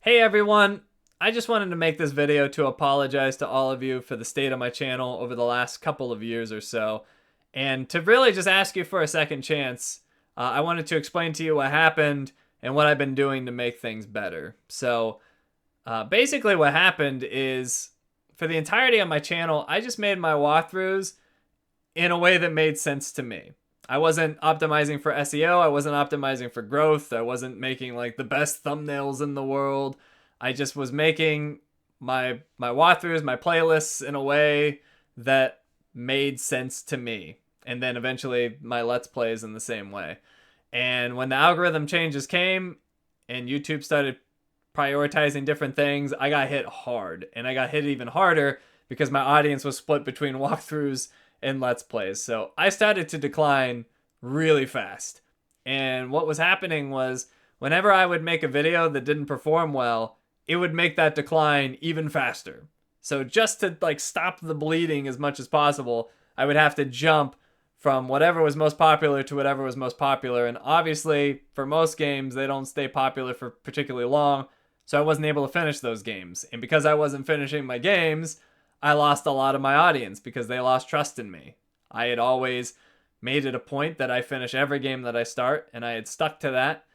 Hey everyone, I just wanted to make this video to apologize to all of you for the state of my channel over the last couple of years or so, and to really just ask you for a second chance. I wanted to explain to you what happened and what I've been doing to make things better. Basically what happened is, for the entirety of my channel, I just made my walkthroughs in a way that made sense to me. I wasn't optimizing for SEO, I wasn't optimizing for growth, I wasn't making like the best thumbnails in the world. I just was making my walkthroughs, my playlists in a way that made sense to me. And then eventually my Let's Plays in the same way. And when the algorithm changes came and YouTube started prioritizing different things, I got hit hard. And I got hit even harder because my audience was split between walkthroughs and Let's Plays. So I started to decline really fast. And what was happening was, whenever I would make a video that didn't perform well, it would make that decline even faster. So just to like stop the bleeding as much as possible, I would have to jump from whatever was most popular to whatever was most popular. And obviously, for most games, they don't stay popular for particularly long. So I wasn't able to finish those games. And because I wasn't finishing my games, I lost a lot of my audience because they lost trust in me. I had always made it a point that I finish every game that I start, and I had stuck to that.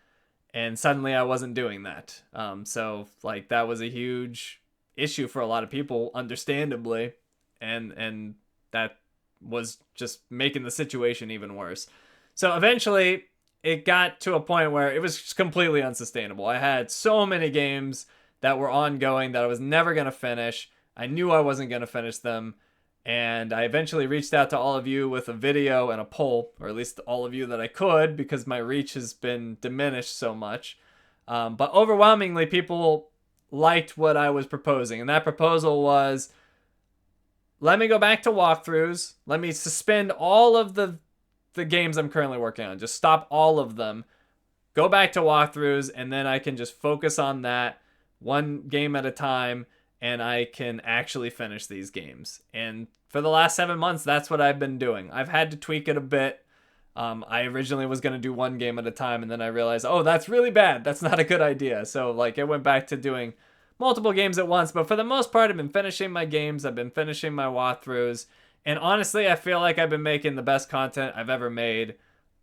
And suddenly I wasn't doing that. So that was a huge issue for a lot of people, understandably. And that was just making the situation even worse. So eventually it got to a point where it was just completely unsustainable. I had so many games that were ongoing that I was never going to finish. I knew I wasn't going to finish them. And I eventually reached out to all of you with a video and a poll, or at least all of you that I could, because my reach has been diminished so much. But overwhelmingly, people liked what I was proposing. And that proposal was, let me go back to walkthroughs. Let me suspend all of the games I'm currently working on. Just stop all of them. Go back to walkthroughs, and then I can just focus on that one game at a time, and I can actually finish these games. And for the last 7 months, that's what I've been doing. I've had to tweak it a bit. I originally was going to do one game at a time, and then I realized, oh, that's really bad. That's not a good idea. So I went back to doing multiple games at once. But for the most part, I've been finishing my games. I've been finishing my walkthroughs. And honestly, I feel like I've been making the best content I've ever made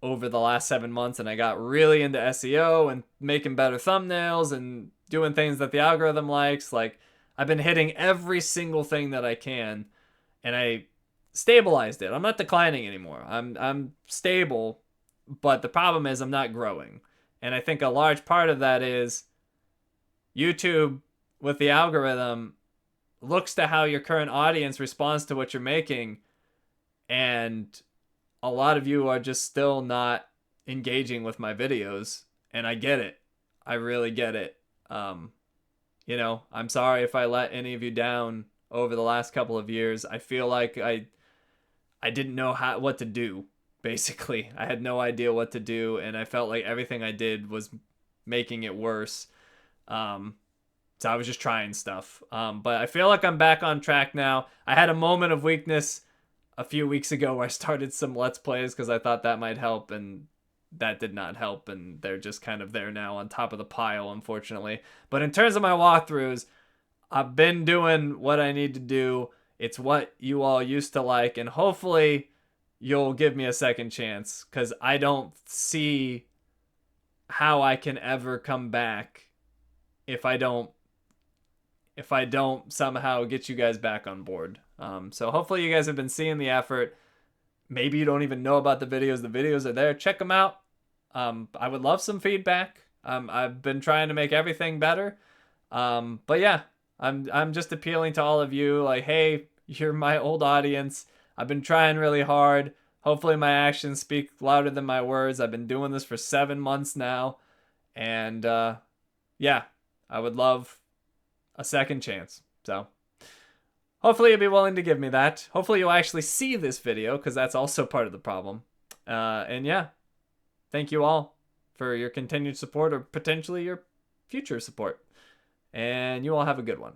over the last 7 months. And I got really into SEO and making better thumbnails and doing things that the algorithm likes. I've been hitting every single thing that I can, and I stabilized it. I'm not declining anymore. I'm stable, but the problem is I'm not growing. And I think a large part of that is YouTube, with the algorithm, looks to how your current audience responds to what you're making, and a lot of you are just still not engaging with my videos, and I get it. I really get it. I'm sorry if I let any of you down over the last couple of years. I feel like I didn't know what to do, basically. I had no idea what to do, and I felt like everything I did was making it worse. So I was just trying stuff. But I feel like I'm back on track now. I had a moment of weakness a few weeks ago where I started some Let's Plays because I thought that might help, and that did not help, and they're just kind of there now on top of the pile, unfortunately. But in terms of my walkthroughs, I've been doing what I need to do. It's what you all used to like, and hopefully you'll give me a second chance, because I don't see how I can ever come back if I don't somehow get you guys back on board. So hopefully you guys have been seeing the effort. Maybe you don't even know about the videos. The videos are there. Check them out. I would love some feedback. I've been trying to make everything better. But yeah, I'm just appealing to all of you. Like, hey, you're my old audience. I've been trying really hard. Hopefully my actions speak louder than my words. I've been doing this for 7 months now. And yeah, I would love a second chance. So hopefully you'll be willing to give me that. Hopefully you'll actually see this video, because that's also part of the problem. And yeah, thank you all for your continued support, or potentially your future support. And you all have a good one.